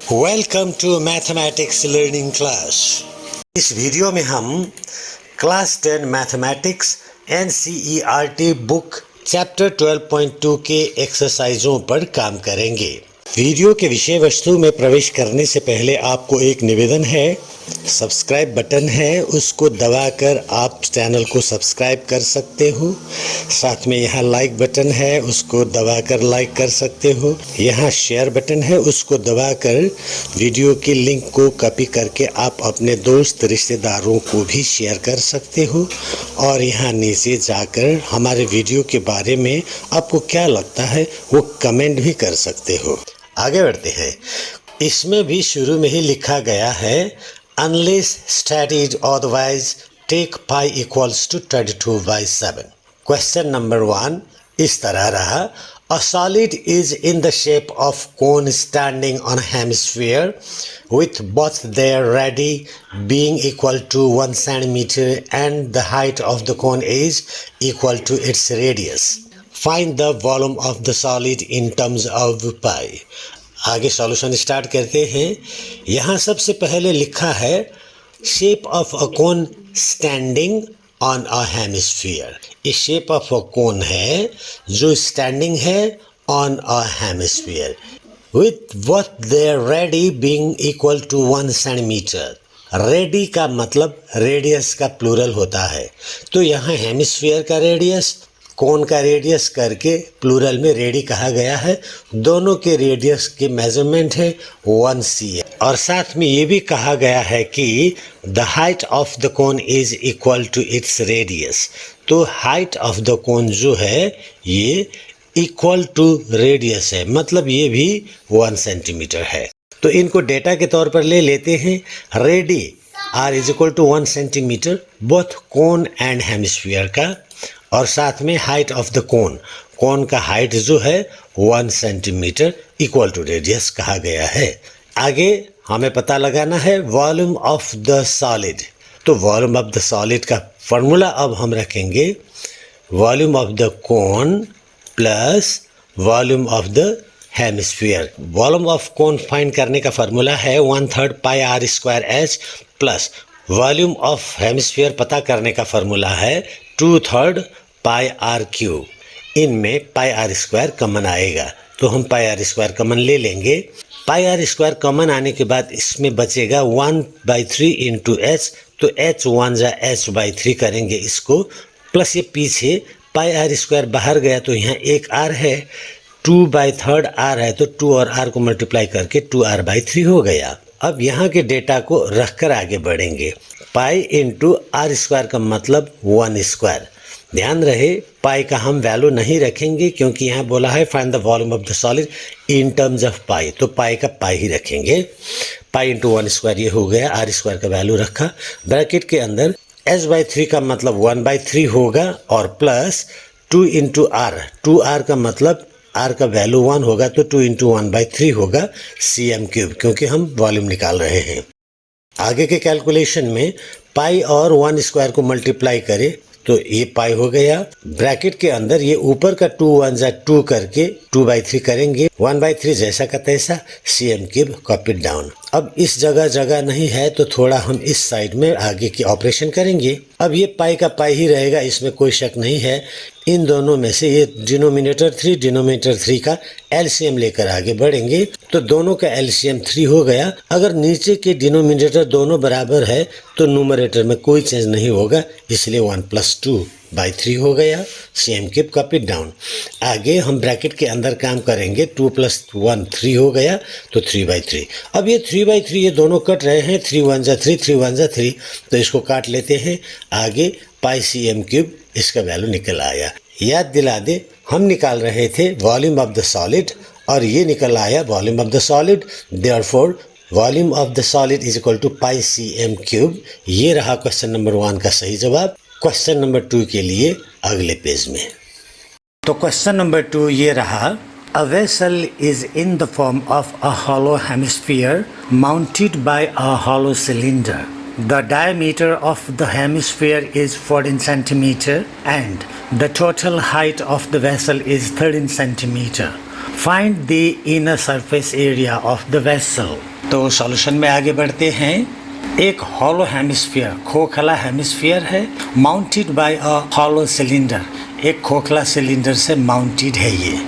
Welcome to mathematics learning class. इस video में हम class 10 mathematics NCERT book chapter 12.2 के एक्सरसाइजों पर काम करेंगे। वीडियो के विषय वस्तु में प्रवेश करने से पहले आपको एक निवेदन है, सब्सक्राइब बटन है, उसको दबाकर आप चैनल को सब्सक्राइब कर सकते हो। साथ में यहाँ लाइक बटन है, उसको दबाकर लाइक कर सकते हो। यहाँ शेयर बटन है, उसको दबाकर वीडियो की लिंक को कॉपी करके आप अपने दोस्त रिश्तेदारों को भी शेयर कर सकते हो। और यहाँ नीचे जाकर हमारे वीडियो के बारे में आपको क्या लगता है वो कमेंट भी कर सकते हो। आगे बढ़ते हैं। इसमें भी शुरू में ही लिखा गया है unless stated otherwise take pi equals to 32/7। Question number 1 इस तरह रहा, a solid is in the shape of cone standing on a hemisphere with both their radii being equal to 1 centimeter and the height of the cone is equal to its radius. Find the volume of the solid in terms of pi। आगे solution start करते हैं। यहाँ सबसे पहले लिखा है shape of a cone standing on a hemisphere. ये shape of a cone है जो स्टैंडिंग है on a hemisphere with both their radii being equal to 1 centimetre. Radii का मतलब रेडियस का प्लूरल होता है, तो यहाँ हेमिस्फीयर का रेडियस कोन का रेडियस करके प्लूरल में रेडी कहा गया है। दोनों के रेडियस की मेजरमेंट है 1 cm। और साथ में ये भी कहा गया है कि the height of the cone is equal to its radius. तो हाइट ऑफ द कोन जो है ये इक्वल टू रेडियस है, मतलब ये भी 1 सेंटीमीटर है। तो इनको डेटा के तौर पर ले लेते हैं। Radii r is equal to 1 centimetre both cone and hemisphere का, और साथ में हाइट ऑफ द कोन का हाइट जो है 1 सेंटीमीटर इक्वल टू रेडियस कहा गया है। आगे हमें पता लगाना है वॉल्यूम ऑफ द सॉलिड। तो वॉल्यूम ऑफ द सॉलिड का फॉर्मूला अब हम रखेंगे volume of the cone plus volume of the hemisphere. Volume of cone find करने का फॉर्मूला है 1/3 pi R square H plus volume of hemisphere पता करने का फॉर्मूला है 2/3 पाई आर क्यूब। इनमें पाई आर स्क्वायर कॉमन आएगा, तो हम पाई आर स्क्वायर कॉमन ले लेंगे। पाई आर स्क्वायर कॉमन आने के बाद इसमें बचेगा 1/3 इंटू एच, तो एच 1/3 करेंगे इसको, प्लस ये पीछे पाई आर स्क्वायर बाहर गया तो यहाँ एक आर है, 2/3 आर है, तो 2 और आर को मल्टीप्लाई करके 2r/3 हो गया। अब यहाँ के डेटा को रखकर आगे बढ़ेंगे। पाई इंटू आर स्क्वायर का मतलब 1 स्क्वायर। ध्यान रहे पाई का हम वैल्यू नहीं रखेंगे क्योंकि यहाँ बोला है find the volume of the solid in terms of pi, तो पाई का पाई ही रखेंगे। पाई इंटू 1 स्क्वायर ये हो गया, आर स्क्वायर का वैल्यू रखा। ब्रैकेट के अंदर h/3 का मतलब 1/3 होगा और प्लस 2 इंटू आर, 2r का मतलब r का वैल्यू 1 होगा, तो 2 इंटू 1/3 होगा cm3, क्योंकि हम वॉल्यूम निकाल रहे हैं। आगे के कैलकुलेशन में पाई और 1 स्क्वायर को मल्टीप्लाई करें तो ये पाई हो गया। ब्रैकेट के अंदर ये ऊपर का 2 1 2 करके 2/3 करेंगे, 1/3 जैसा का तैसा, cm3 कॉपीड डाउन। अब इस जगह नहीं है तो थोड़ा हम इस साइड में आगे की ऑपरेशन करेंगे। अब ये पाई का पाई ही रहेगा, इसमें कोई शक नहीं है। इन दोनों में से ये डिनोमिनेटर 3 डिनोमिनेटर 3 का एलसीएम लेकर आगे बढ़ेंगे, तो दोनों का एलसीएम 3 हो गया। अगर नीचे के डिनोमिनेटर दोनों बराबर है तो न्यूमरेटर में कोई चेंज नहीं होगा, इसलिए 1 + 2/3 हो गया। cm3 copy down. आगे हम ब्रैकेट के अंदर काम करेंगे, 2 + 1 3 हो गया, तो 3/3। अब ये 3/3 ये दोनों कट रहे हैं, 3 1 3 3 1 3, तो इसको काट लेते हैं। आगे पाई cm3 इसका वैल्यू निकल आया। याद दिला दे हम निकाल रहे थे वॉल्यूम ऑफ द सॉलिड और ये निकल आया volume of the solid. Therefore volume of the solid is equal to pi cm3। ये रहा क्वेश्चन नंबर 1 का सही जवाब। क्वेश्चन नंबर 2 के लिए अगले पेज में। तो क्वेश्चन नंबर 2 ये रहा, a vessel is in the form of a hollow hemisphere mounted by a hollow cylinder. The diameter of the hemisphere is 14 centimeter and the total height of the vessel is 13 centimeter. Find the inner surface area of the vessel. तो solution में आगे बढ़ते हैं। एक hollow hemisphere, खोखला hemisphere है, mounted by a hollow cylinder, एक खोखला सिलेंडर से माउंटेड है ये।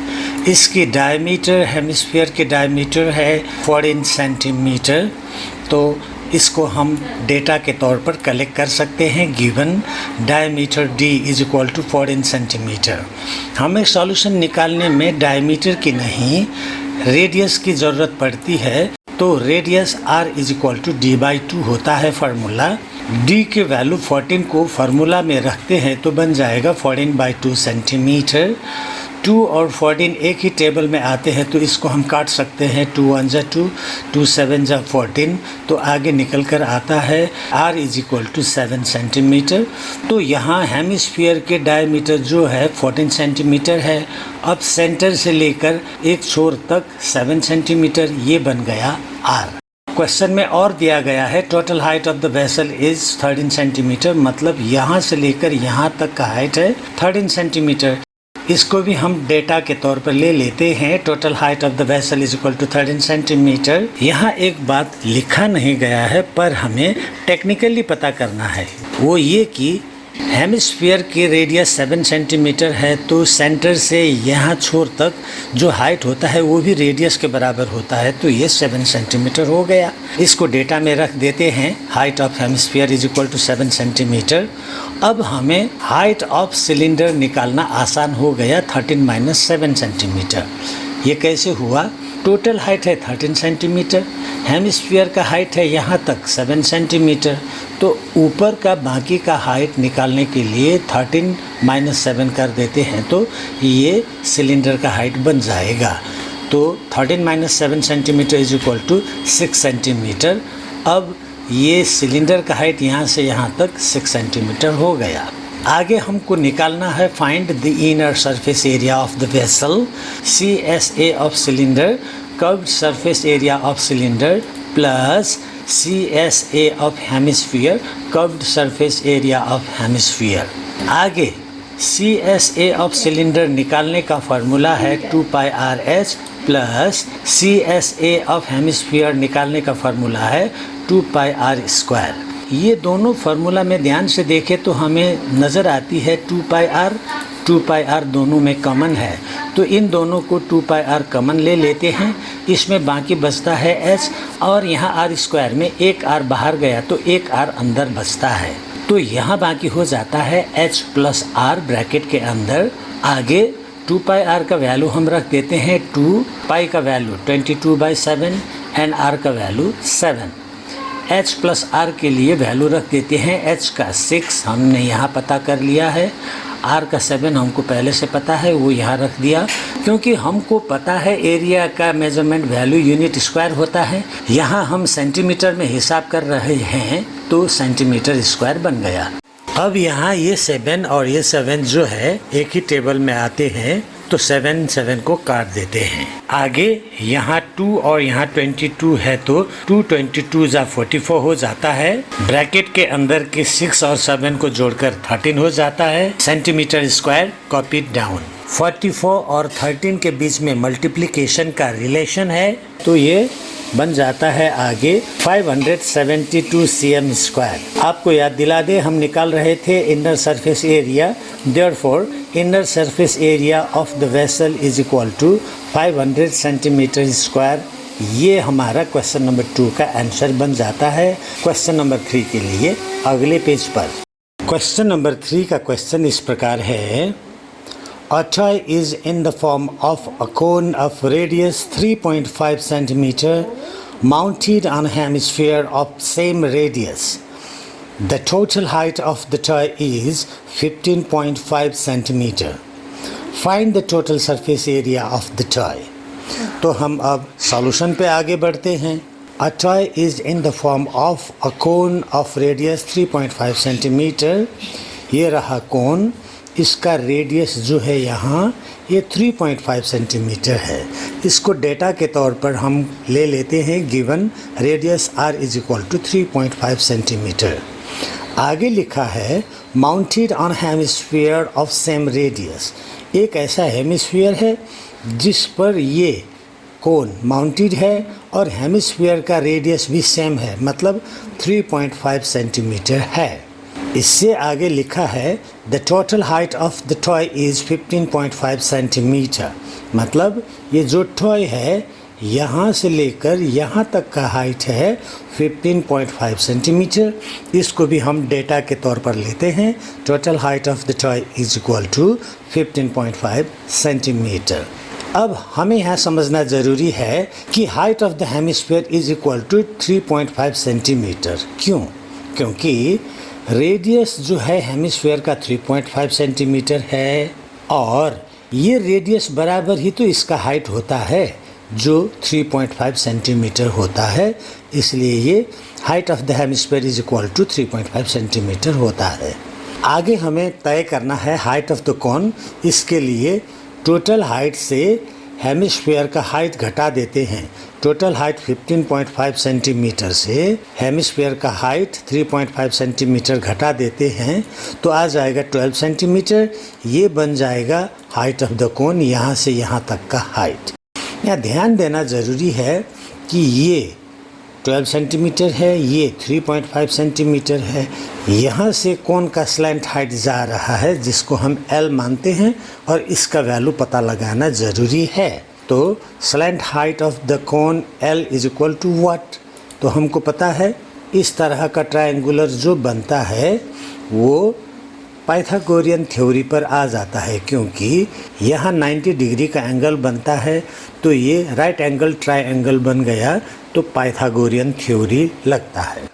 इसकी डायमीटर, हेमिस्फीयर के डायमीटर है 14 सेंटीमीटर। तो इसको हम डेटा के तौर पर कलेक्ट कर सकते हैं। Given diameter d is equal to 14 centimetre. हमें सॉल्यूशन निकालने में डायमीटर की नहीं, रेडियस की ज़रूरत पड़ती है। तो radius r is equal to d/2 होता है फार्मूला। d के वैल्यू 14 को फार्मूला में रखते हैं तो बन जाएगा 14/2 सेंटीमीटर। 2 और 14 एक ही टेबल में आते हैं तो इसको हम काट सकते हैं। 2 1 जा 2, 2 7 जा 14, तो आगे निकल कर आता है r is equal to 7 centimetre. तो यहाँ हेमिस्फीयर के डायमीटर जो है 14 सेंटीमीटर है। अब सेंटर से लेकर एक छोर तक 7 सेंटीमीटर, ये बन गया r। क्वेश्चन में और दिया गया है total height of the vessel is 13 centimetre, मतलब यहाँ से लेकर यहाँ तक का हाइट है 13 सेंटीमीटर। इसको भी हम डेटा के तौर पर ले लेते हैं। Total height of the vessel is equal to 13 centimetre. यहाँ एक बात लिखा नहीं गया है पर हमें टेक्निकली पता करना है, वो ये कि हेमिस्फीयर की रेडियस 7 सेंटीमीटर है, तो सेंटर से यहाँ छोर तक जो हाइट होता है वो भी रेडियस के बराबर होता है। तो ये 7 सेंटीमीटर हो गया। इसको डेटा में रख देते हैं। Height of hemisphere is equal to 7 centimetre. अब हमें हाइट ऑफ सिलेंडर निकालना आसान हो गया, 13 माइनस 7 सेंटीमीटर। ये कैसे हुआ? टोटल हाइट है 13 सेंटीमीटर, हेमिस्फीयर का हाइट है यहाँ तक 7 सेंटीमीटर। तो ऊपर का बाकी का हाइट निकालने के लिए 13 माइनस 7 कर देते हैं तो ये सिलेंडर का हाइट बन जाएगा। तो 13 minus 7 centimetre is equal to 6 centimetre. अब ये सिलेंडर का हाइट यहाँ से यहाँ तक 6 सेंटीमीटर हो गया। आगे हमको निकालना है find the inner surface area of the vessel. CSA of cylinder, curved surface area of cylinder, plus CSA of hemisphere, curved surface area of hemisphere. आगे CSA ऑफ सिलेंडर निकालने का फार्मूला है 2πRh, plus CSA of hemisphere निकालने का formula है 2πr²। ये दोनों formula में ध्यान से देखें तो हमें नज़र आती है 2πr, 2πr दोनों में कॉमन है। तो इन दोनों को 2πr कॉमन ले लेते हैं। इसमें बाकी बचता है h, और यहाँ r² में एक r बाहर गया तो एक r अंदर बचता है। तो यहाँ बाकी हो जाता है h प्लस r ब्रैकेट के अंदर। आगे 2πr का वैल्यू हम रख देते हैं 2, पाई का वैल्यू 22/7 एंड r का वैल्यू 7। h प्लस r के लिए वैल्यू रख देते हैं। h का 6 हमने यहाँ पता कर लिया है, r का 7 हमको पहले से पता है, वो यहाँ रख दिया। क्योंकि हमको पता है एरिया का मेजरमेंट वैल्यू यूनिट स्क्वायर होता है, यहाँ हम सेंटीमीटर में हिसाब कर रहे हैं तो सेंटीमीटर स्क्वायर बन गया। अब यहाँ ये 7 और ये 7 जो है एक ही टेबल में आते हैं तो 7 को काट देते हैं। आगे यहाँ 2 और यहाँ 22 है तो 2 22 जा 44 हो जाता है। ब्रैकेट के अंदर के 6 और 7 को जोड़कर 13 हो जाता है। Centimetre square copy down. 44 और 13 के बीच में मल्टीप्लिकेशन का रिलेशन है तो ये बन जाता है आगे 572 cm²। आपको याद दिला दे, हम निकाल रहे थे inner surface area. Therefore inner surface area of the vessel is equal to 500 centimetre. ये हमारा क्वेश्चन नंबर 2 का आंसर बन जाता है। क्वेश्चन नंबर 3 के लिए अगले पेज पर। क्वेश्चन नंबर 3 का क्वेश्चन इस प्रकार है, A toy is in the form of a cone of radius 3.5 centimeter mounted on a hemisphere of same radius. The total height of the toy is 15.5 centimeter. Find the total surface area of the toy. तो हम अब solution पे आगे बढ़ते हैं। A toy is in the form of a cone of radius 3.5 centimeter. ये रहा कोन, इसका रेडियस जो है यहाँ ये 3.5 सेंटीमीटर है। इसको डेटा के तौर पर हम ले लेते हैं। Given radius r is equal to 3.5 centimetre. आगे लिखा है mounted on hemisphere of same radius. एक ऐसा हेमिस्फीयर है जिस पर ये कोन माउंटेड है और हेमिस्फीयर का रेडियस भी सेम है, मतलब 3.5 सेंटीमीटर है। इससे आगे लिखा है the total height of the toy is 15.5 centimetre, मतलब ये जो टॉय है यहाँ से लेकर यहाँ तक का हाइट है 15.5 सेंटीमीटर। इसको भी हम डेटा के तौर पर लेते हैं। Total height of the toy is equal to 15.5 centimetre. अब हमें यहाँ समझना ज़रूरी है कि height of the hemisphere is equal to 3.5 centimetre. क्यों? क्योंकि रेडियस जो है हेमिस्फीयर का 3.5 सेंटीमीटर है और ये रेडियस बराबर ही तो इसका हाइट होता है जो 3.5 सेंटीमीटर होता है, इसलिए ये height of the hemisphere is equal to 3.5 centimetre होता है। आगे हमें तय करना है हाइट ऑफ द कोन। इसके लिए टोटल हाइट से हेमिस्फीयर का हाइट घटा देते हैं। टोटल हाइट 15.5 सेंटीमीटर से हेमिस्फीयर का हाइट 3.5 सेंटीमीटर घटा देते हैं तो आ जाएगा 12 सेंटीमीटर। ये बन जाएगा हाइट ऑफ द कोन, यहाँ से यहाँ तक का हाइट। यहाँ ध्यान देना ज़रूरी है कि ये 12 सेंटीमीटर है, ये 3.5 सेंटीमीटर है। यहाँ से कोन का स्लैंट हाइट जा रहा है जिसको हम L मानते हैं और इसका वैल्यू पता लगाना ज़रूरी है। तो slant height of the cone L is equal to what? तो हमको पता है इस तरह का ट्रायंगुलर जो बनता है वो पाइथागोरियन थ्योरी पर आ जाता है, क्योंकि यहाँ 90 डिग्री का एंगल बनता है तो ये राइट एंगल ट्रायंगल बन गया, तो पाइथागोरियन थ्योरी लगता है।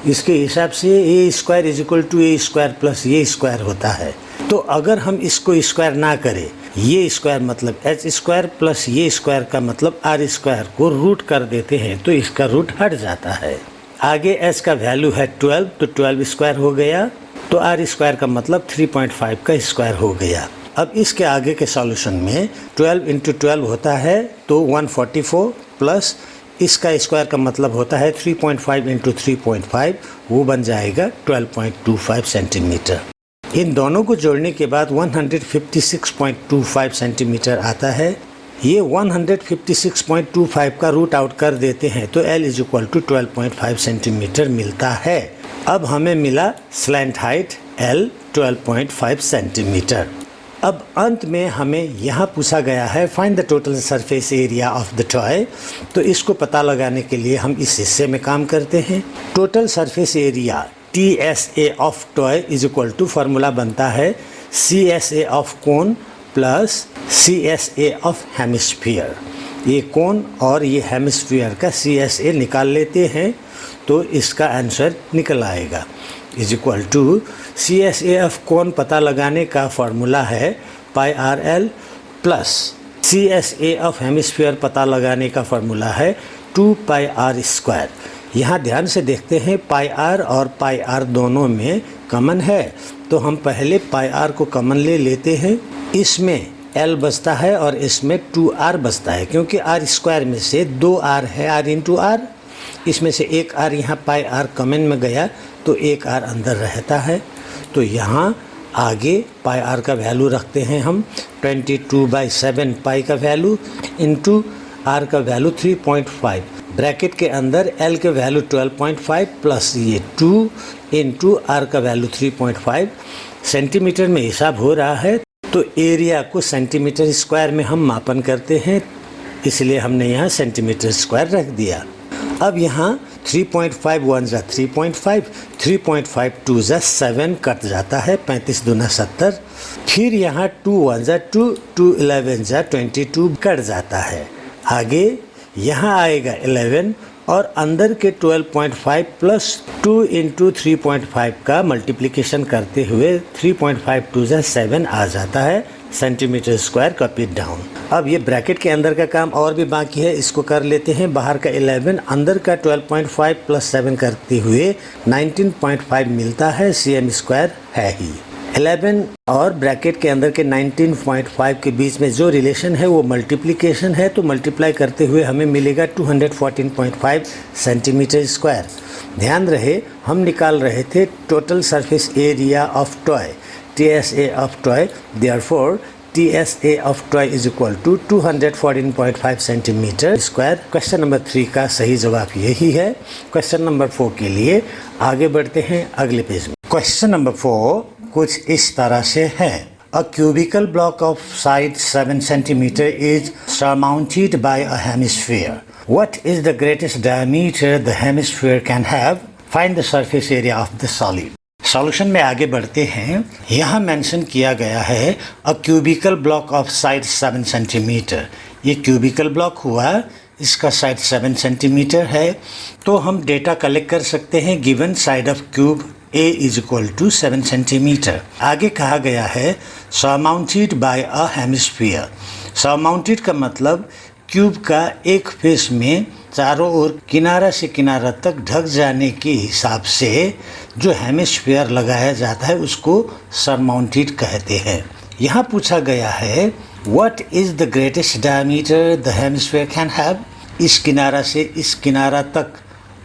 इसके हिसाब से A square is equal to A square plus ये स्क्वायर होता है। तो अगर हम इसको स्क्वायर ना करें, ये स्क्वायर मतलब एच स्क्वायर प्लस ये स्क्वायर का मतलब आर स्क्वायर को रूट कर देते हैं तो इसका रूट हट जाता है। आगे एच का वैल्यू है 12, तो 12 स्क्वायर हो गया, तो आर स्क्वायर का मतलब 3.5 का स्क्वायर हो गया। अब इसके आगे के सॉल्यूशन में 12 इंटू 12 होता है तो 144 प्लस इसका स्क्वायर का मतलब होता है 3.5 इंटू 3.5, वो बन जाएगा 12.25 सेंटीमीटर। इन दोनों को जोड़ने के बाद 156.25 सेंटीमीटर आता है। ये 156.25 का रूट आउट कर देते हैं तो L is equal to 12.5 centimetre मिलता है। अब हमें मिला स्लैंट हाइट L 12.5 सेंटीमीटर। अब अंत में हमें यहाँ पूछा गया है find the total surface area of the toy. तो इसको पता लगाने के लिए हम इस हिस्से में काम करते हैं। Total surface area TSA of toy is equal to formula बनता है CSA of cone plus CSA of hemisphere. ये कोन और ये हेमिस्फीयर का CSA निकाल लेते हैं तो इसका आंसर निकल आएगा। Is equal to CSA of cone पता लगाने का फॉर्मूला है pi R L plus CSA of hemisphere पता लगाने का फॉर्मूला है 2 पाई आर स्क्वायर। यहाँ ध्यान से देखते हैं पाई आर और पाई आर दोनों में कॉमन है, तो हम पहले पाई आर को कॉमन ले लेते हैं। इसमें L बचता है और इसमें 2R बचता है, क्योंकि आर स्क्वायर में से 2R है, R इंटू आर। इसमें से एक R यहाँ पाई आर कॉमन में गया तो एक R अंदर रहता है। तो यहाँ आगे पाई आर का वैल्यू रखते हैं हम 22/7 पाई का वैल्यू इंटू आर का वैल्यू 3.5। ब्रैकेट के अंदर L के वैल्यू 12.5 प्लस ये 2 इंटू आर का वैल्यू 3.5। सेंटीमीटर में हिसाब हो रहा है तो एरिया को सेंटीमीटर स्क्वायर में हम मापन करते हैं, इसलिए हमने यहाँ सेंटीमीटर स्क्वायर रख दिया। अब यहाँ 3.5 1 जा 3.5, 3.5 2 जा 7 कट जाता है, 35 दूना 70। फिर यहाँ 2 1 जा 2, 2 11 जा 22 कट जाता है। आगे यहाँ आएगा 11 और अंदर के 12.5 प्लस 2 इंटू 3.5 का मल्टीप्लिकेशन करते हुए 3.5 2 जा 7 आ जाता है सेंटीमीटर स्क्वायर। Copy down. अब ये ब्रैकेट के अंदर का काम और भी बाकी है, इसको कर लेते हैं। बाहर का 11 अंदर का 12.5 प्लस 7 करते हुए 19.5 मिलता है, CM स्क्वायर है ही। 11 और ब्रैकेट के अंदर के 19.5 के बीच में जो रिलेशन है वो मल्टीप्लिकेशन है, तो मल्टीप्लाई करते हुए हमें मिलेगा 214.5 सेंटीमीटर स्क्वायर। ध्यान रहे हम निकाल रहे थे total surface area of toy TSA of toy, therefore TSA of toy is equal to 214.5 centimetre square. Question number 3 का सही जवाब यही है। क्वेश्चन नंबर 4 के लिए आगे बढ़ते हैं अगले पेज में। क्वेश्चन नंबर 4 कुछ इस तरह से है। A cubical block of side 7 centimeter is surmounted by a hemisphere. What is the greatest diameter the hemisphere can have? Find the surface area of the solid. Solution में आगे बढ़ते हैं। यहाँ मेंशन किया गया है a cubical block of side 7 centimetre. ये cubical block हुआ, इसका साइड 7 सेंटीमीटर है। तो हम डेटा कलेक्ट कर सकते हैं given side of cube A is equal to 7 centimetre. आगे कहा गया है surmounted by a hemisphere. Surmounted का मतलब क्यूब का एक फेस में चारों ओर किनारा से किनारा तक ढक जाने के हिसाब से जो हेमिस्फीयर लगाया जाता है उसको सरमाउंटेड कहते हैं। यहाँ पूछा गया है what is the greatest diameter the hemisphere can have. इस किनारा से इस किनारा तक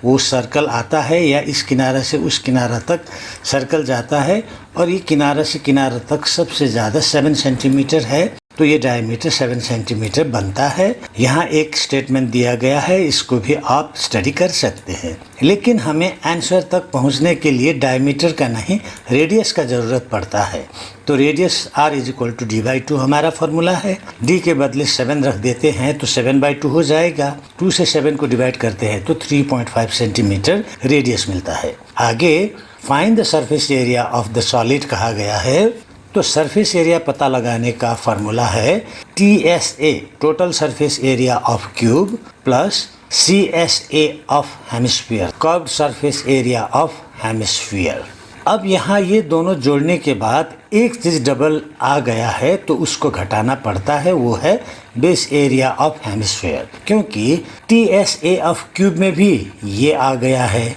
वो सर्कल आता है या इस किनारा से उस किनारा तक सर्कल जाता है और ये किनारा से किनारा तक सबसे ज़्यादा 7 सेंटीमीटर है, तो ये डायमीटर 7 सेंटीमीटर बनता है। यहाँ एक स्टेटमेंट दिया गया है, इसको भी आप स्टडी कर सकते हैं। लेकिन हमें आंसर तक पहुँचने के लिए डायमीटर का नहीं रेडियस का ज़रूरत पड़ता है। तो radius r is equal to d/2 हमारा फॉर्मूला है। d के बदले 7 रख देते हैं तो 7/2 हो जाएगा। 2 से 7 को डिवाइड करते हैं तो 3.5 सेंटीमीटर रेडियस मिलता है। आगे find the surface area of the solid कहा गया है। तो सरफेस एरिया पता लगाने का फार्मूला है TSA total surface area of cube plus CSA of hemisphere curved surface area of hemisphere. अब यहाँ ये दोनों जोड़ने के बाद एक चीज़ डबल आ गया है तो उसको घटाना पड़ता है, वो है बेस एरिया ऑफ हेमिस्फीयर। क्योंकि TSA ऑफ क्यूब में भी ये आ गया है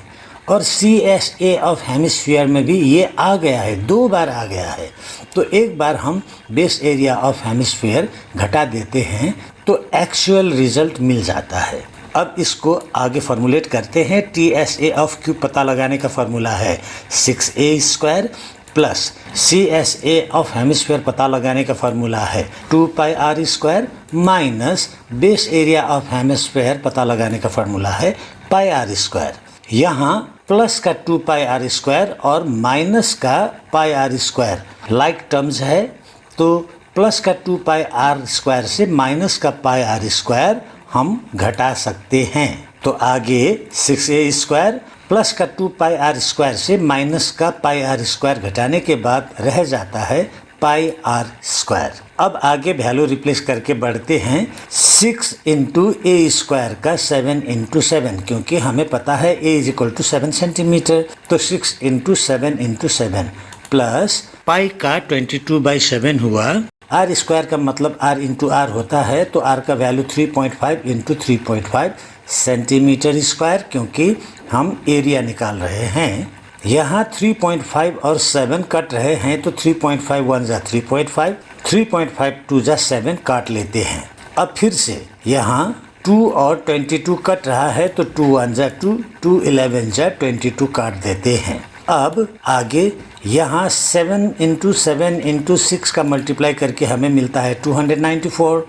और CSA ऑफ हेमिस्फीयर में भी ये आ गया है, 2 बार आ गया है। तो एक बार हम बेस एरिया ऑफ हेमिस्फीयर घटा देते हैं तो एक्चुअल रिजल्ट मिल जाता है। अब इसको आगे फॉर्मुलेट करते हैं। TSA ऑफ क्यूब पता लगाने का फार्मूला है 6a² plus CSA of hemisphere पता लगाने का फार्मूला है 2πr² minus base area of hemisphere पता लगाने का फार्मूला है πr²। यहाँ प्लस का 2πr² और माइनस का πr² लाइक टर्म्स है, तो प्लस का 2πr² से माइनस का πr² हम घटा सकते हैं। तो आगे 6a² प्लस का 2πr² से माइनस का πr² घटाने के बाद रह जाता है πr²। अब आगे वैल्यू रिप्लेस करके बढ़ते हैं। 6 इंटू a² का 7 इंटू 7, क्योंकि हमें पता है a is equal to 7 centimetre, तो 6 इंटू 7 इंटू 7 प्लस पाई का 22/7 हुआ। r² का मतलब r इंटू r होता है, तो r का वैल्यू 3.5 इंटू 3.5 सेंटीमीटर स्क्वायर, क्योंकि हम एरिया निकाल रहे हैं। यहाँ 3.5 और 7 कट रहे हैं तो 3.5 1 जा 3.5, 3.5 2 जा 7 काट लेते हैं। अब फिर से यहाँ 2 और 22 कट रहा है तो 2 1 जा 2, 2 11 जा 22 काट देते हैं। अब आगे यहाँ 7 इंटू 7 इंटू 6 का मल्टीप्लाई करके हमें मिलता है 294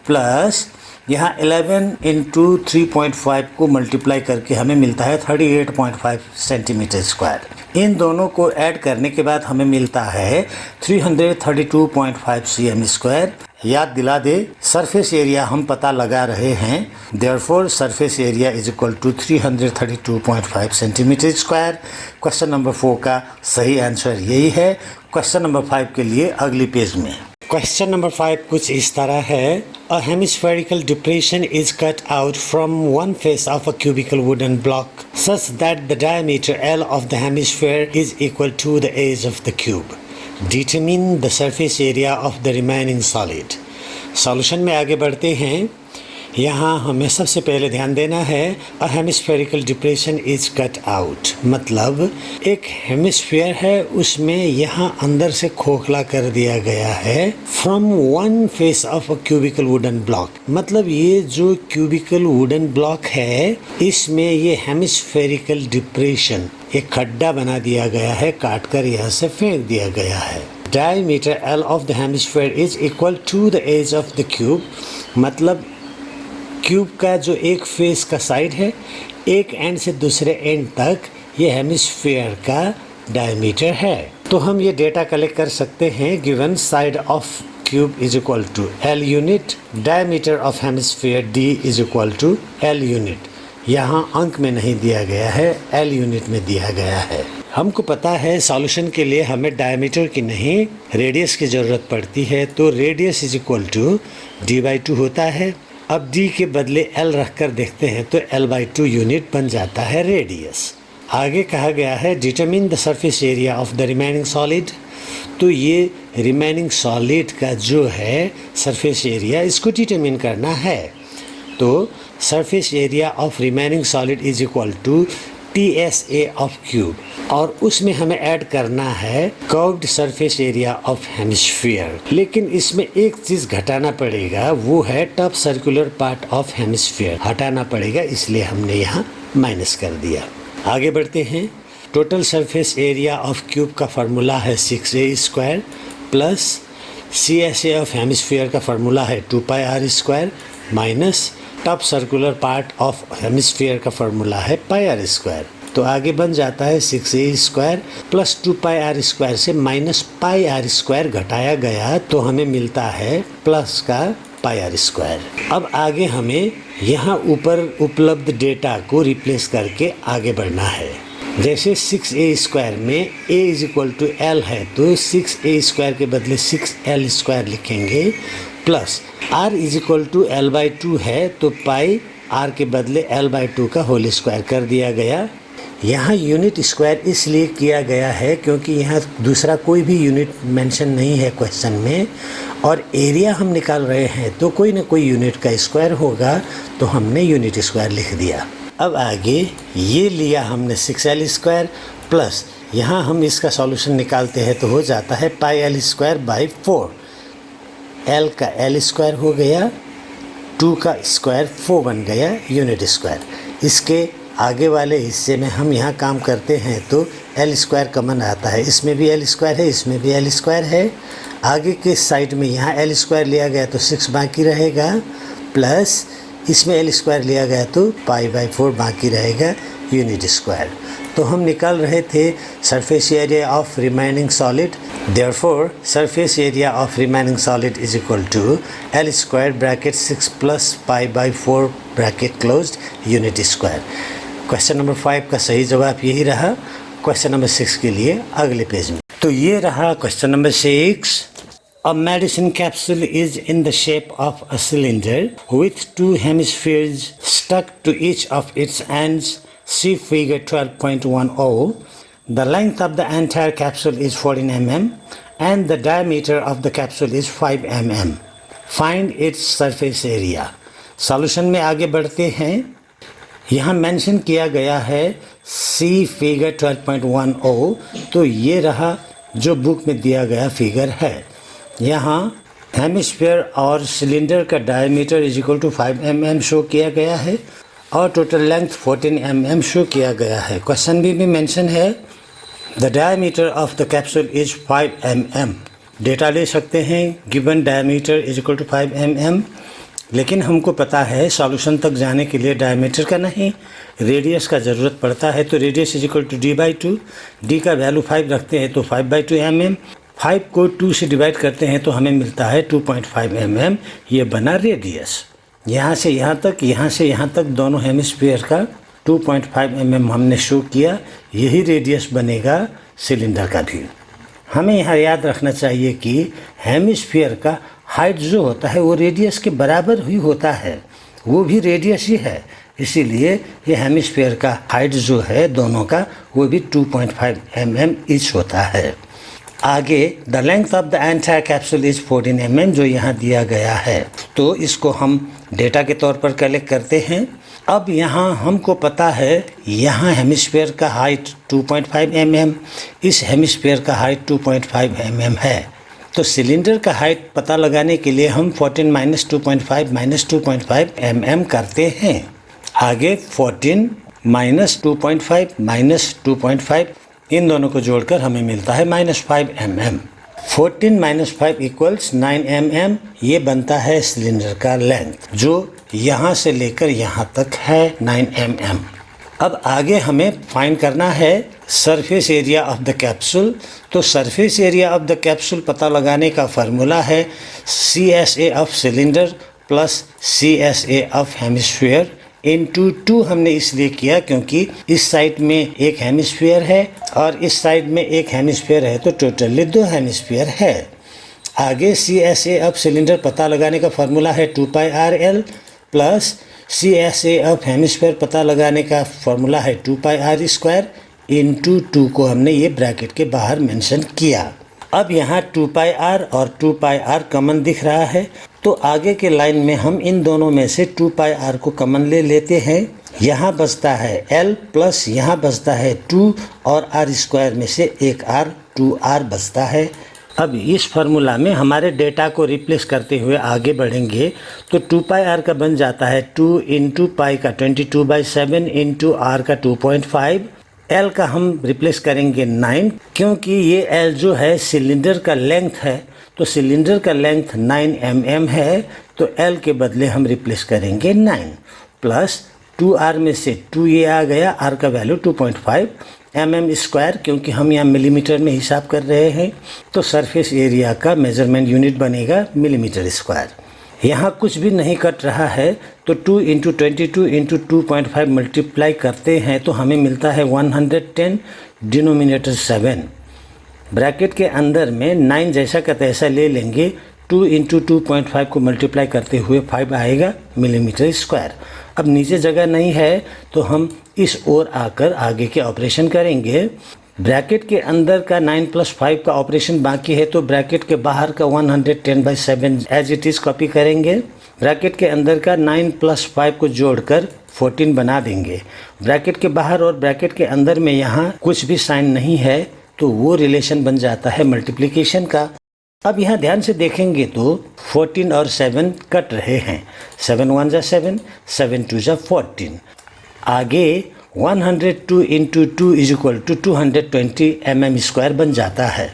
प्लस यहाँ 11 इंटू 3.5 को मल्टीप्लाई करके हमें मिलता है 38.5 सेंटीमीटर स्क्वायर। इन दोनों को ऐड करने के बाद हमें मिलता है 332.5 cm स्क्वायर। याद दिला दे, सरफेस एरिया हम पता लगा रहे हैं, therefore surface area is equal to 332.5 centimetre square. Question number 4 का सही आंसर यही है। क्वेश्चन नंबर 5 के लिए अगली पेज में। क्वेश्चन नंबर 5 कुछ इस तरह है। A hemispherical depression is cut out from one face of a cubical wooden block such that the diameter L of the hemisphere is equal to the age of the cube. Determine the surface area of the remaining solid. Solution में आगे बढ़ते हैं। यहाँ हमें सबसे पहले ध्यान देना है a hemispherical depression is cut out, मतलब एक हेमिस्फीयर है उसमें यहाँ अंदर से खोखला कर दिया गया है from one face of a cubical wooden block. मतलब ये जो क्यूबिकल वुडन ब्लॉक है इसमें ये हेमिस्फेरिकल डिप्रेशन एक खड्डा बना दिया गया है, काट कर यहाँ से फेंक दिया गया है। Diameter l of the hemisphere is equal to the edge of the cube, मतलब क्यूब का जो एक फेस का साइड है, एक एंड से दूसरे एंड तक ये हेमिस्फीयर का डायमीटर है। तो हम ये डेटा कलेक्ट कर सकते हैं। Given side of cube is equal to l unit, diameter of hemisphere d is equal to l unit. यहाँ अंक में नहीं दिया गया है, एल यूनिट में दिया गया है। हमको पता है सॉल्यूशन के लिए हमें डायमीटर की नहीं रेडियस की ज़रूरत पड़ती है, तो radius is equal to d/2 होता है। अब d के बदले l रख कर देखते हैं तो l/2 यूनिट बन जाता है रेडियस। आगे कहा गया है determine the surface area of the remaining solid, तो ये रिमेनिंग सॉलिड का जो है सरफेस एरिया इसको डिटरमिन करना है। तो surface area of remaining solid is equal to TSA of cube, और उसमें हमें ऐड करना है curved surface area of hemisphere. लेकिन इसमें एक चीज़ घटाना पड़ेगा, वो है top circular part of hemisphere, हटाना पड़ेगा, इसलिए हमने यहाँ माइनस कर दिया। आगे बढ़ते हैं। Total surface area of cube का फार्मूला है 6a² plus CSA of hemisphere का फार्मूला है 2πr² minus top circular part of hemisphere का फार्मूला है πr²। तो आगे बन जाता है 6a² प्लस 2πr² से माइनस πr² घटाया गया तो हमें मिलता है प्लस का πr²। अब आगे हमें यहाँ ऊपर उपलब्ध डेटा को रिप्लेस करके आगे बढ़ना है। जैसे 6a² में a is equal to l है, तो 6a² के बदले 6l² लिखेंगे, plus r is equal to l/2 है, तो पाई r के बदले l/2 का होल स्क्वायर कर दिया गया। यहाँ यूनिट स्क्वायर इसलिए किया गया है क्योंकि यहाँ दूसरा कोई भी यूनिट मेंशन नहीं है क्वेश्चन में, और एरिया हम निकाल रहे हैं तो कोई ना कोई यूनिट का स्क्वायर होगा, तो हमने यूनिट स्क्वायर लिख दिया। अब आगे ये लिया हमने 6l² प्लस यहाँ हम इसका सॉल्यूशन निकालते हैं तो हो जाता है πl²/4। l का l² हो गया, 2 का स्क्वायर 4 बन गया यूनिट स्क्वायर। इसके आगे वाले हिस्से में हम यहाँ काम करते हैं तो l² कॉमन आता है, इसमें भी l² है, इसमें भी l² है। आगे के साइड में यहाँ l² लिया गया तो 6 बाकी रहेगा, प्लस इसमें l² लिया गया तो π/4 बाकी रहेगा यूनिट स्क्वायर। तो हम निकाल रहे थे surface area of remaining solid, therefore surface area of remaining solid is equal to l² bracket 6 plus π/4 bracket closed unit square. Question number 5 का सही जवाब यही रहा। क्वेश्चन नंबर 6 के लिए अगले पेज में। तो ये रहा question number 6। A medicine capsule is in the shape of a cylinder with 2 hemispheres stuck to each of its ends. See figure 12.10. The length of the entire capsule is 14 mm and the diameter of the capsule is 5 mm. Find its surface area. Solution में आगे बढ़ते हैं। यहाँ mention किया गया है सी figure 12.10, तो ये रहा जो बुक में दिया गया फिगर है। यहाँ हेमिस्फीयर और सिलेंडर का diameter is equal to 5 mm show किया गया है और टोटल लेंथ 14 mm शो किया गया है। क्वेश्चन भी मेंशन है the diameter of the capsule is 5 mm। Data ले सकते हैं, given diameter is equal to 5 mm, लेकिन हमको पता है सॉल्यूशन तक जाने के लिए डायमीटर का नहीं रेडियस का ज़रूरत पड़ता है। तो radius is equal to d/2, d का वैल्यू 5 रखते हैं तो 5/2 mm, 5 को 2 से डिवाइड करते हैं तो हमें मिलता है 2.5 mm। ये बना रेडियस। यहाँ से यहाँ तक, यहाँ से यहाँ तक दोनों हेमिस्फीयर का 2.5 mm हमने शो किया, यही रेडियस बनेगा सिलेंडर का भी। हमें यहाँ याद रखना चाहिए कि हेमिस्फीयर का हाइट जो होता है वो रेडियस के बराबर ही होता है, वो भी रेडियस ही है, इसीलिए ये हेमिस्फीयर का हाइट जो है दोनों का वो भी 2.5 mm ईच होता है। आगे the length of the entire capsule is 14 mm जो यहाँ दिया गया है, तो इसको हम डेटा के तौर पर कलेक्ट करते हैं। अब यहाँ हमको पता है यहाँ हेमिस्फीयर का हाइट 2.5 mm, इस हेमिस्फीयर का हाइट 2.5 mm है। तो सिलेंडर का हाइट पता लगाने के लिए हम 14 माइनस 2.5 mm करते हैं। आगे 14 माइनस 2.5 इन दोनों को जोड़कर हमें मिलता है -5 mm। 14 minus 5 equals 9 mm। ये बनता है सिलेंडर का लेंथ जो यहाँ से लेकर यहाँ तक है 9 mm। अब आगे हमें फाइंड करना है surface area of the capsule. तो surface area of the capsule पता लगाने का फार्मूला है CSA of cylinder plus CSA of hemisphere into 2। हमने इसलिए किया क्योंकि इस साइड में एक हेमिस्फीयर है और इस साइड में एक हेमिस्फीयर है, तो टोटली 2 हेमिस्फीयर है। आगे CSA ऑफ सिलेंडर पता लगाने का फार्मूला है 2πrl plus CSA of hemisphere पता लगाने का फार्मूला है 2πr स्क्वायर इंटू 2 को हमने ये ब्रैकेट के बाहर मेंशन किया। अब यहाँ 2πr और 2πr कॉमन दिख रहा है, तो आगे के लाइन में हम इन दोनों में से 2πr को कॉमन ले लेते हैं। यहाँ बचता है l प्लस यहाँ बचता है 2 और r स्क्वायर में से एक r 2r बचता है। अब इस फार्मूला में हमारे डेटा को रिप्लेस करते हुए आगे बढ़ेंगे तो 2πr का बन जाता है 2 इंटू पाई का 22/7 इंटू r का 2.5। L का हम रिप्लेस करेंगे 9 क्योंकि ये L जो है सिलेंडर का लेंथ है, तो सिलेंडर का लेंथ 9 mm है, तो L के बदले हम रिप्लेस करेंगे 9 प्लस 2r में से 2 ये आ गया, r का वैल्यू 2.5 mm स्क्वायर क्योंकि हम यहाँ मिलीमीटर में हिसाब कर रहे हैं, तो सरफेस एरिया का मेजरमेंट यूनिट बनेगा मिलीमीटर स्क्वायर। यहाँ कुछ भी नहीं कट रहा है, तो 2 इंटू 22 इंटू 2.5 मल्टीप्लाई करते हैं तो हमें मिलता है 110, डिनोमिनेटर 7। ब्रैकेट के अंदर में 9 जैसा का तैसा ले लेंगे, 2 इंटू 2.5 को मल्टीप्लाई करते हुए 5 आएगा मिलीमीटर स्क्वायर। अब नीचे जगह नहीं है तो हम इस ओर आकर आगे के ऑपरेशन करेंगे। ब्रैकेट के अंदर का 9 + 5 का ऑपरेशन बाकी है, तो ब्रैकेट के बाहर का 110/7 एज इट इज़ कॉपी करेंगे। ब्रैकेट के अंदर का 9 + 5 को जोड़कर 14 बना देंगे। ब्रैकेट के बाहर और ब्रैकेट के अंदर में यहाँ कुछ भी साइन नहीं है, तो वो रिलेशन बन जाता है मल्टीप्लिकेशन का। अब यहाँ ध्यान से देखेंगे तो 14 और 7 कट रहे हैं, 7 1 जा 7, 7 2 जा 14। आगे 102 into 2 is equal to 220 mm square बन जाता है।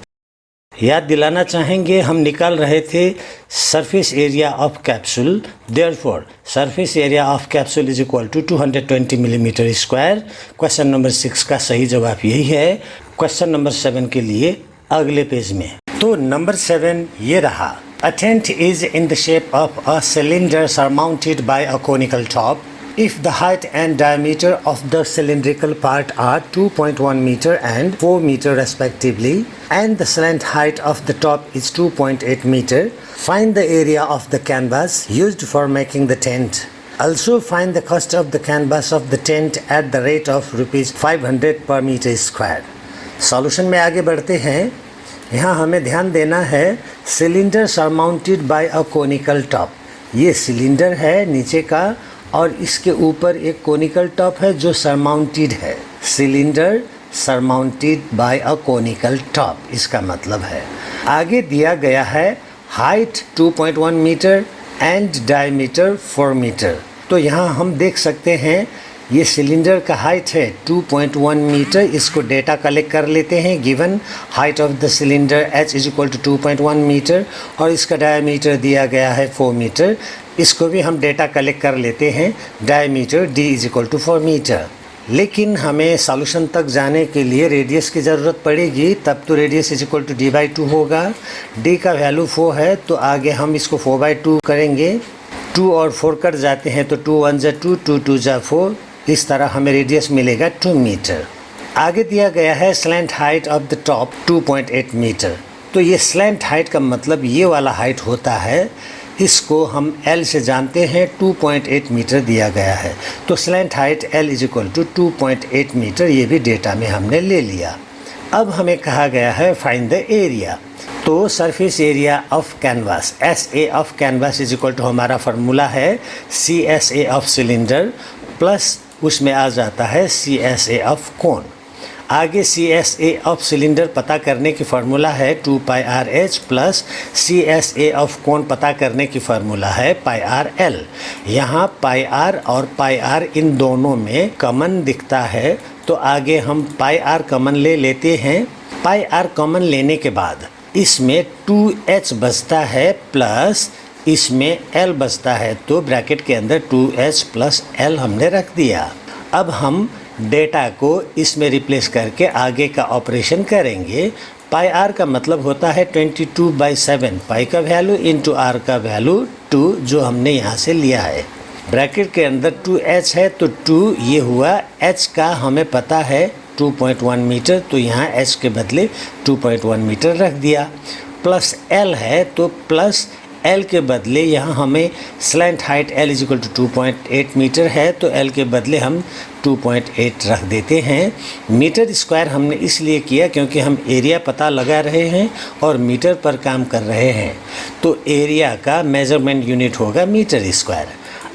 याद दिलाना चाहेंगे हम निकाल रहे थे surface area of capsule, therefore surface area of capsule is equal to 220 millimetre square. Question number 6 का सही जवाब यही है। क्वेश्चन नंबर 7 के लिए अगले पेज में। तो नंबर 7 ये रहा। A tent is in the shape of a cylinder surmounted by a conical top. If the height and diameter of the cylindrical part are 2.1 meter and 4 meter respectively, and the slant height of the top is 2.8 meter, find the area of the canvas used for making the tent. Also find the cost of the canvas of the tent at the rate of rupees 500 per meter square. Solution में आगे बढ़ते हैं। यहाँ हमें ध्यान देना है cylinder surmounted by a conical top. ये सिलेंडर है नीचे का और इसके ऊपर एक कोनिकल टॉप है जो सरमाउंटेड है। Cylinder surmounted by a conical top, इसका मतलब है आगे दिया गया है height 2.1 metre and diameter 4 metre. तो यहाँ हम देख सकते हैं ये सिलेंडर का हाइट है 2.1 मीटर। इसको डेटा कलेक्ट कर लेते हैं। Given height of the cylinder h is equal to 2.1 metre और इसका डायमीटर दिया गया है 4 मीटर। इसको भी हम डेटा कलेक्ट कर लेते हैं। Diameter d is equal to 4 metre. लेकिन हमें सॉल्यूशन तक जाने के लिए रेडियस की ज़रूरत पड़ेगी, तब तो radius is equal to d/2 होगा। d का वैल्यू 4 है तो आगे हम इसको 4/2 करेंगे। 2 और 4 कट जाते हैं तो 2 1 जा 2, 2 2 जा 4। इस तरह हमें रेडियस मिलेगा 2 मीटर। आगे दिया गया है slant height of the top 2.8 metre. तो ये स्लैंट हाइट का मतलब ये वाला हाइट होता है। इसको हम L से जानते हैं, 2.8 मीटर दिया गया है। तो slant height L is equal to 2.8 metre, ये भी डेटा में हमने ले लिया। अब हमें कहा गया है फाइंड द एरिया। तो surface area of canvas SA of canvas is equal to हमारा फार्मूला है CSA ऑफ सिलेंडर प्लस उसमें आ जाता है CSA ऑफ कोन। आगे CSA ऑफ सिलेंडर पता करने की फार्मूला है 2πrh plus CSA of cone पता करने की फार्मूला है πrl। यहाँ πr और πr इन दोनों में कॉमन दिखता है, तो आगे हम πr कॉमन ले लेते हैं। πr कॉमन लेने के बाद इसमें 2h बचता है प्लस इसमें l बचता है, तो ब्रैकेट के अंदर 2h प्लस l हमने रख दिया। अब हम डेटा को इसमें रिप्लेस करके आगे का ऑपरेशन करेंगे। पाई आर का मतलब होता है 22/7, पाई का वैल्यू इंटू आर का वैल्यू 2, जो हमने यहाँ से लिया है। ब्रैकेट के अंदर 2h है तो 2 ये हुआ, h का हमें पता है 2.1 मीटर, तो यहाँ h के बदले 2.1 मीटर रख दिया। प्लस l है तो प्लस L के बदले यहाँ हमें slant height L is equal to 2.8 metre है, तो L के बदले हम 2.8 रख देते हैं। मीटर स्क्वायर हमने इसलिए किया क्योंकि हम एरिया पता लगा रहे हैं और मीटर पर काम कर रहे हैं, तो एरिया का मेजरमेंट यूनिट होगा मीटर स्क्वायर।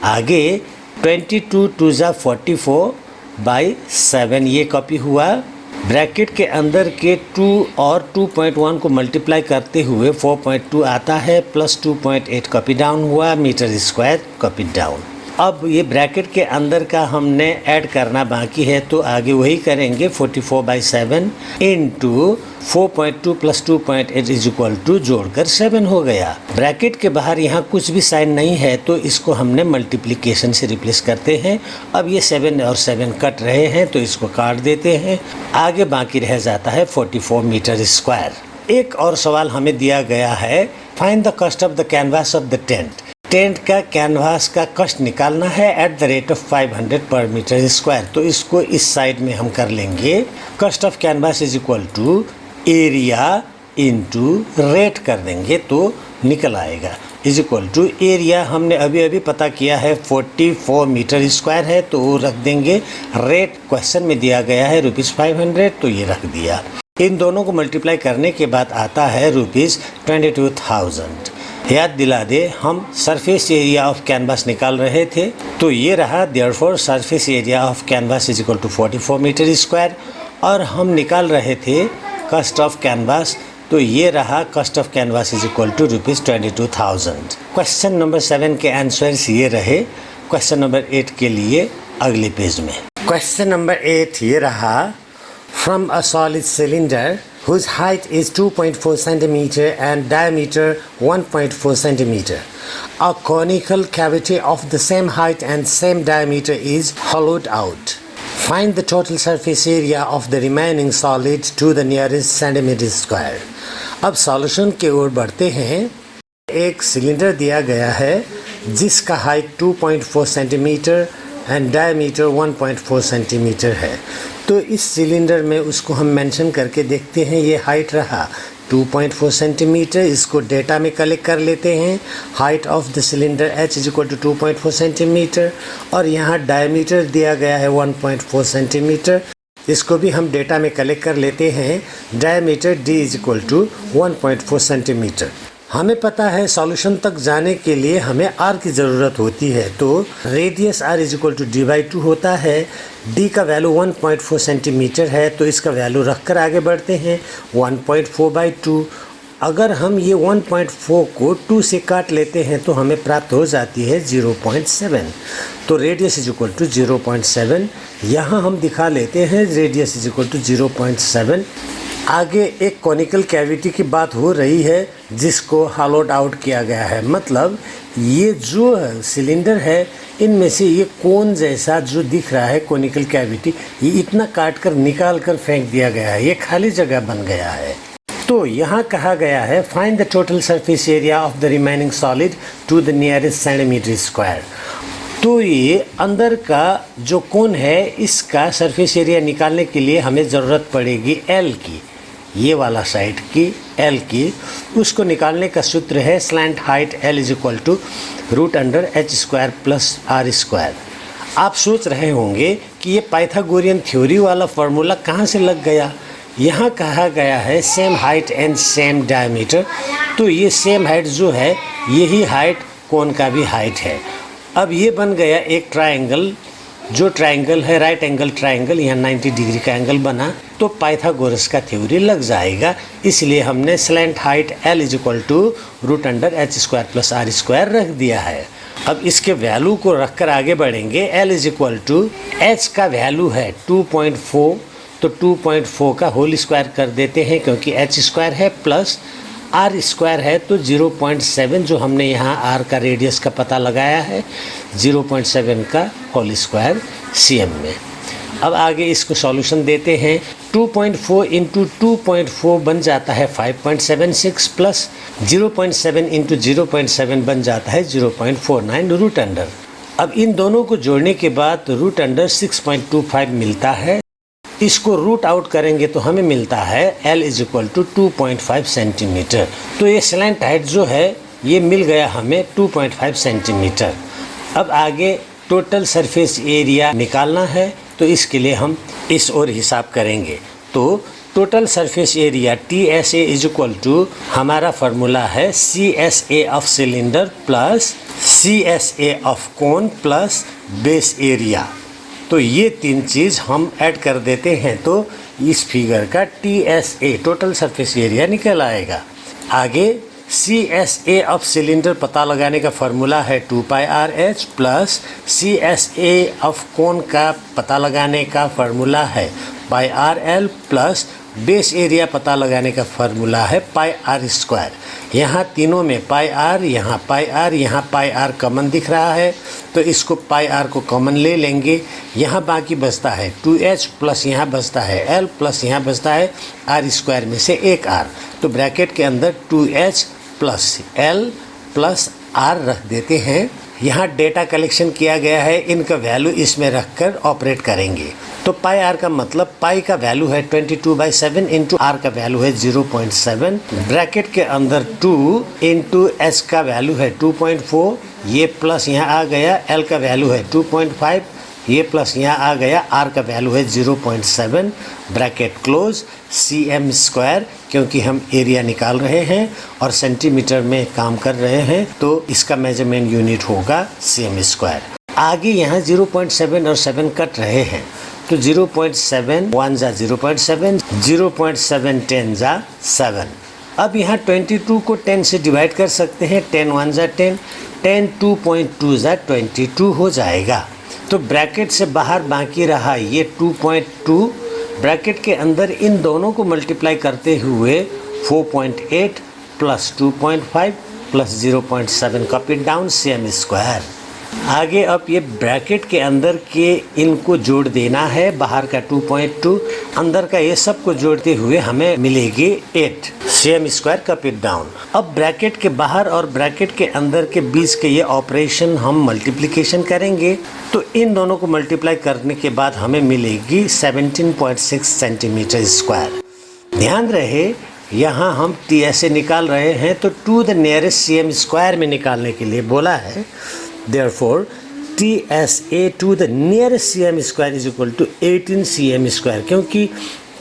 आगे 22 2 जा 44/7 ये कॉपी हुआ। ब्रैकेट के अंदर के 2 और 2.1 को मल्टीप्लाई करते हुए 4.2 आता है, प्लस 2.8 कॉपी डाउन हुआ, मीटर स्क्वायर कॉपी डाउन। अब ये ब्रैकेट के अंदर का हमने ऐड करना बाकी है, तो आगे वही करेंगे। 44/7 into 4.2 plus 2.8 is equal to जोड़कर 7 हो गया। ब्रैकेट के बाहर यहाँ कुछ भी साइन नहीं है, तो इसको हमने मल्टीप्लिकेशन से रिप्लेस करते हैं। अब ये 7 और 7 कट रहे हैं, तो इसको काट देते हैं। आगे बाकी रह जाता है 44 मीटर स्क्वायर। एक और सवाल हमें दिया गया है, find the cost of the canvas of the tent. Tent का कैनवास का कॉस्ट निकालना है एट द रेट ऑफ 500 पर मीटर स्क्वायर, तो इसको इस साइड में हम कर लेंगे। Cost of canvas is equal to area into rate कर देंगे तो निकल आएगा, इज इक्वल टू एरिया हमने अभी अभी पता किया है 44 मीटर स्क्वायर है, तो वो रख देंगे। रेट क्वेश्चन में दिया गया है ₹500, तो ये रख दिया। इन दोनों को मल्टीप्लाई करने के बाद आता है ₹22,000। याद दिला दे, हम सरफेस एरिया ऑफ कैनवास निकाल रहे थे, तो ये रहा therefore surface area of canvas is equal to 44 metre square. और हम निकाल रहे थे कॉस्ट ऑफ कैनवास, तो ये रहा cost of canvas is equal to ₹22,000। Question number 7 के आंसर्स ये रहे। क्वेश्चन नंबर 8 के लिए अगले पेज में। क्वेश्चन नंबर 8 ये रहा, from a solid cylinder whose height is 2.4 centimeter and diameter 1.4 centimeter. A conical cavity of the same height and same diameter is hollowed out. Find the total surface area of the remaining solid to the nearest centimeter square. अब solution की ओर बढ़ते हैं। एक cylinder दिया गया है जिसका height 2.4 centimetre and diameter 1.4 centimetre है, तो इस सिलेंडर में उसको हम मेंशन करके देखते हैं। ये हाइट रहा 2.4 सेंटीमीटर, इसको डेटा में कलेक्ट कर लेते हैं। Height of the cylinder h is equal to 2.4 centimetre और यहाँ डायमीटर दिया गया है 1.4 सेंटीमीटर, इसको भी हम डेटा में कलेक्ट कर लेते हैं। Diameter d is equal to 1.4 centimetre. हमें पता है सॉल्यूशन तक जाने के लिए हमें r की ज़रूरत होती है, तो radius r is equal to d/2 होता है। d का वैल्यू 1.4 सेंटीमीटर है, तो इसका वैल्यू रख कर आगे बढ़ते हैं। 1.4/2, अगर हम ये 1.4 को 2 से काट लेते हैं तो हमें प्राप्त हो जाती है 0.7, तो रेडियस इज इक्वल टू 0.7। यहाँ हम दिखा लेते हैं रेडियस इज इक्वल टू 0.7। आगे एक कॉनिकल कैविटी की बात हो रही है जिसको हॉलोड आउट किया गया है, मतलब ये जो सिलेंडर है इनमें से ये कोन जैसा जो दिख रहा है कॉनिकल कैविटी, ये इतना काट कर निकाल कर फेंक दिया गया है, ये खाली जगह बन गया है। तो यहाँ कहा गया है find the total surface area of the remaining solid to the nearest centimetre square. तो ये अंदर का जो कोन है इसका सरफेस एरिया निकालने के लिए हमें ज़रूरत पड़ेगी L की, ये वाला साइड की L की। उसको निकालने का सूत्र है slant height L is equal to √h² plus r²। आप सोच रहे होंगे कि ये पाइथागोरियन थ्योरी वाला फार्मूला कहाँ से लग गया। यहाँ कहा गया है same height and same diameter, तो ये सेम हाइट जो है यही हाइट कोन का भी हाइट है। अब ये बन गया एक ट्रायंगल, जो ट्रायंगल है राइट एंगल ट्रायंगल, यहाँ 90 डिग्री का एंगल बना, तो पाइथागोरस का थ्योरी लग जाएगा। इसलिए हमने slant height L is equal to √h² plus r² रख दिया है। अब इसके वैल्यू को रख कर आगे बढ़ेंगे। L is equal to h का वैल्यू है 2.4, तो 2.4 का होल स्क्वायर कर देते हैं क्योंकि h² है, प्लस आर स्क्वायर है तो 0.7 जो हमने यहाँ आर का रेडियस का पता लगाया है 0.7 का होल स्क्वायर cm में। अब आगे इसको सॉल्यूशन देते हैं। 2.4 इंटू 2.4 बन जाता है 5.76 प्लस 0.7 इंटू 0.7 बन जाता है 0.49 रूट अंडर। अब इन दोनों को जोड़ने के बाद रूट अंडर 6.25 मिलता है। इसको रूट आउट करेंगे तो हमें मिलता है L is equal to 2.5 centimetre. तो ये स्लैंट हाइट जो है ये मिल गया हमें 2.5 सेंटीमीटर। अब आगे टोटल सरफेस एरिया निकालना है तो इसके लिए हम इस ओर हिसाब करेंगे। तो total surface area TSA is equal to हमारा फार्मूला है CSA of cylinder plus CSA of cone plus base area. तो ये तीन चीज़ हम ऐड कर देते हैं तो इस फिगर का TSA टोटल सरफेस एरिया निकल आएगा। आगे CSA ऑफ सिलेंडर पता लगाने का फार्मूला है 2πRH प्लस CSA ऑफ कोन का पता लगाने का फार्मूला है πRL प्लस बेस एरिया पता लगाने का फार्मूला है πr स्क्वायर। यहाँ तीनों में πr, यहाँ πr, यहाँ πr कॉमन दिख रहा है तो इसको πr को कॉमन ले लेंगे। यहाँ बाकी बचता है 2h प्लस यहाँ बचता है l प्लस यहाँ बचता है r स्क्वायर में से एक r। तो ब्रैकेट के अंदर 2h plus l plus r रख देते हैं। यहाँ डेटा कलेक्शन किया गया है, इनका वैल्यू इसमें रखकर ऑपरेट करेंगे। तो पाई आर का मतलब पाई का वैल्यू है 22/7 इंटू आर का वैल्यू है 0.7। ब्रैकेट के अंदर 2 इंटू एच का वैल्यू है 2.4, ये प्लस यहाँ आ गया एल का वैल्यू है 2.5, ये प्लस यहाँ आ गया आर का वैल्यू है 0.7। Bracket close. cm स्क्वायर क्योंकि हम एरिया निकाल रहे हैं और सेंटीमीटर में काम कर रहे हैं तो इसका मेजरमेंट यूनिट होगा cm स्क्वायर। आगे यहाँ 0.7 और 7 कट रहे हैं तो 0.7 1 जा 0.7, 0.7 10 जा 7। अब यहाँ 22 को 10 से डिवाइड कर सकते हैं, 10 1 जा 10, 10 2.2 जा 22 हो जाएगा। तो ब्रैकेट से बाहर बाकी रहा ये 2.2, ब्रैकेट के अंदर इन दोनों को मल्टीप्लाई करते हुए 4.8 plus 2.5 plus 0.7 copy down cm square. आगे अब ये ब्रैकेट के अंदर के इनको जोड़ देना है, बाहर का 2.2 अंदर का ये सब को जोड़ते हुए हमें मिलेगी 8 cm स्क्वायर कॉपी डाउन। अब ब्रैकेट के बाहर और ब्रैकेट के अंदर के बीच के ये ऑपरेशन हम मल्टीप्लिकेशन करेंगे तो इन दोनों को मल्टीप्लाई करने के बाद हमें मिलेगी 17.6 सेंटीमीटर स्क्वायर। ध्यान रहे यहाँ हम TSA निकाल रहे हैं तो to the nearest cm square में निकालने के लिए बोला है। Therefore, TSA to the nearest cm square is equal to 18 cm square, क्योंकि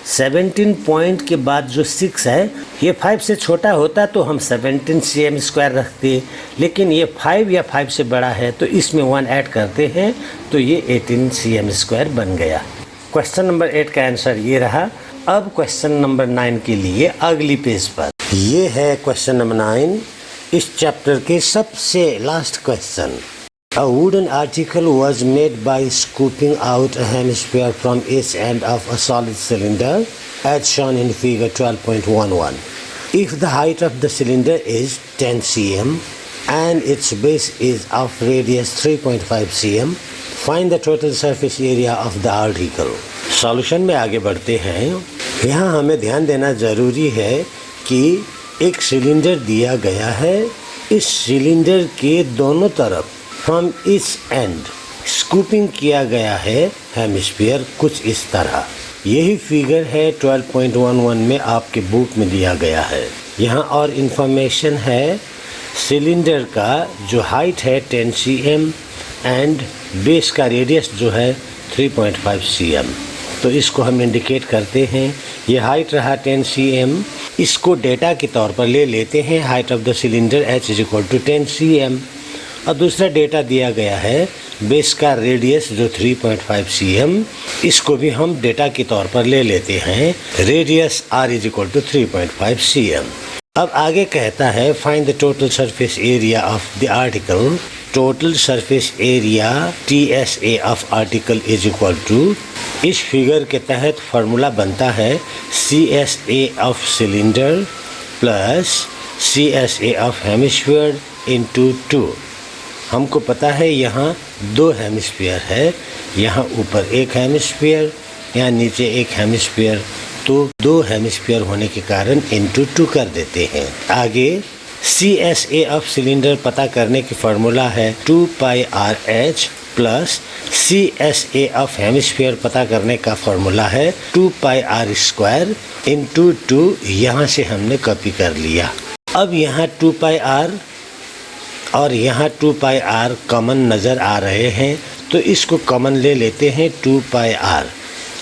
17 पॉइंट के बाद जो 6 है ये 5 से छोटा होता तो हम 17 cm स्क्वायर रखते, लेकिन ये 5 या 5 से बड़ा है तो इसमें 1 ऐड करते हैं तो ये 18 cm स्क्वायर बन गया। क्वेश्चन नंबर 8 का आंसर ये रहा। अब क्वेश्चन नंबर 9 के लिए अगली पेज पर ये है क्वेश्चन नंबर 9, इस चैप्टर के सबसे last question. A wooden article was made by scooping out a hemisphere from each end of a solid cylinder as shown in figure 12.11. If the height of the cylinder is 10 cm and its base is of radius 3.5 cm, find the total surface area of the article. Solution में आगे बढ़ते हैं। यहाँ हमें ध्यान देना ज़रूरी है कि एक सिलेंडर दिया गया है, इस सिलेंडर के दोनों तरफ फ्रॉम इस एंड स्कूपिंग किया गया है हेमिस्फीयर कुछ इस तरह। यही फिगर है 12.11 में आपके बुक में दिया गया है। यहाँ और इन्फॉर्मेशन है, सिलेंडर का जो हाइट है 10 cm एंड बेस का रेडियस जो है 3.5 cm। तो इसको हम इंडिकेट करते हैं। ये हाइट रहा 10 cm, इसको डेटा के तौर पर ले लेते हैं। Height of the cylinder h is equal to 10 cm और दूसरा डेटा दिया गया है बेस का रेडियस जो 3.5 cm, इसको भी हम डेटा के तौर पर ले लेते हैं। Radius r is equal to 3.5 cm। अब आगे कहता है find the total surface area of the article. Total surface area TSA of article is equal to, इस फिगर के तहत फार्मूला बनता है CSA of cylinder plus CSA of hemisphere into 2। हमको पता है यहाँ 2 हेमिस्फीयर है, यहाँ ऊपर एक हेमिस्फीयर, यहाँ नीचे एक हेमिस्फीयर, तो 2 हेमिस्फीयर होने के कारण इंटू 2 कर देते हैं। आगे CSA ऑफ सिलेंडर पता करने की फार्मूला है 2πRH plus CSA of hemisphere पता करने का फार्मूला है 2πr² इंटू 2। यहाँ से हमने कॉपी कर लिया। अब यहाँ 2πr और यहाँ 2πr कॉमन नज़र आ रहे हैं, तो इसको कॉमन ले लेते हैं 2πr।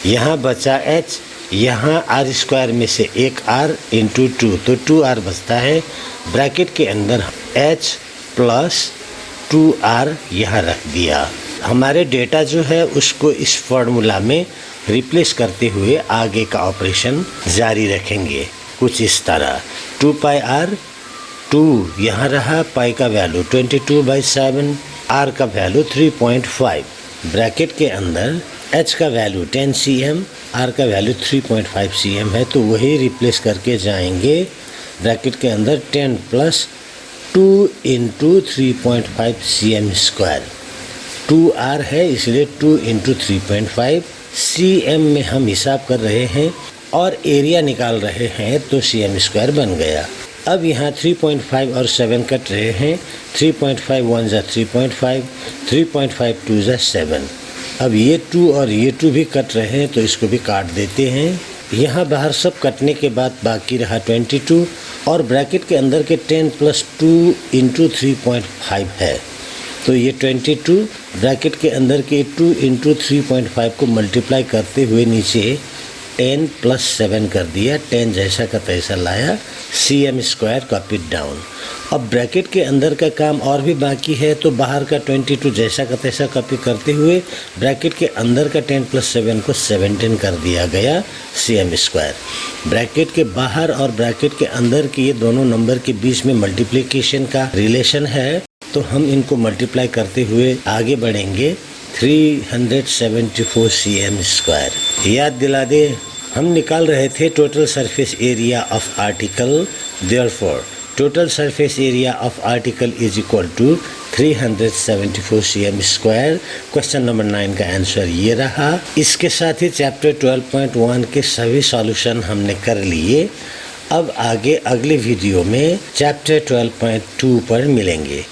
यहाँ बचा h, यहाँ r² में से एक r इंटू 2, तो 2r बचता है। ब्रैकेट के अंदर h प्लस 2r यहाँ रख दिया। हमारे डेटा जो है उसको इस फार्मूला में रिप्लेस करते हुए आगे का ऑपरेशन जारी रखेंगे कुछ इस तरह। 2πr, 2 यहाँ रहा, पाई का वैल्यू 22/7, r का वैल्यू 3.5। ब्रैकेट के अंदर h का वैल्यू 10 cm, r का वैल्यू 3.5 cm है, तो वही रिप्लेस करके जाएंगे। ब्रैकेट के अंदर 10 प्लस 2 इंटू 3.5 cm²। 2r है इसलिए 2 इंटू 3.5 cm में हम हिसाब कर रहे हैं और एरिया निकाल रहे हैं, तो cm² बन गया। अब यहाँ 3.5 और 7 कट रहे हैं। 3.5 1 = 3.5, 3.5 2 = 7। अब ये 2 और ये 2 भी कट रहे हैं, तो इसको भी काट देते हैं। यहाँ बाहर सब कटने के बाद बाकी रहा 22 और ब्रैकेट के अंदर के 10 प्लस 2 इंटू 3.5 है, तो ये 22। ब्रैकेट के अंदर के 2 इंटू 3.5 को मल्टीप्लाई करते हुए नीचे 10 प्लस 7 कर दिया, 10 जैसा का तैसा लाया, cm² कॉपीड डाउन। अब ब्रैकेट के अंदर का काम और भी बाकी है, तो बाहर का 22 जैसा का तैसा कॉपी करते हुए ब्रैकेट के अंदर का 10 प्लस 7 को 17 कर दिया गया, cm²। ब्रैकेट के बाहर और ब्रैकेट के अंदर के ये दोनों नंबर के बीच में मल्टीप्लिकेशन का रिलेशन है, तो हम इनको मल्टीप्लाई करते हुए आगे बढ़ेंगे। 374 cm²। याद दिला दे, हम निकाल रहे थे total surface area of article, therefore total surface area of article is equal to 374 cm²। Question number 9 का आंसर ये रहा। इसके साथ ही चैप्टर 12.1 के सभी सॉल्यूशन हमने कर लिए। अब आगे अगले वीडियो में चैप्टर 12.2 पर मिलेंगे।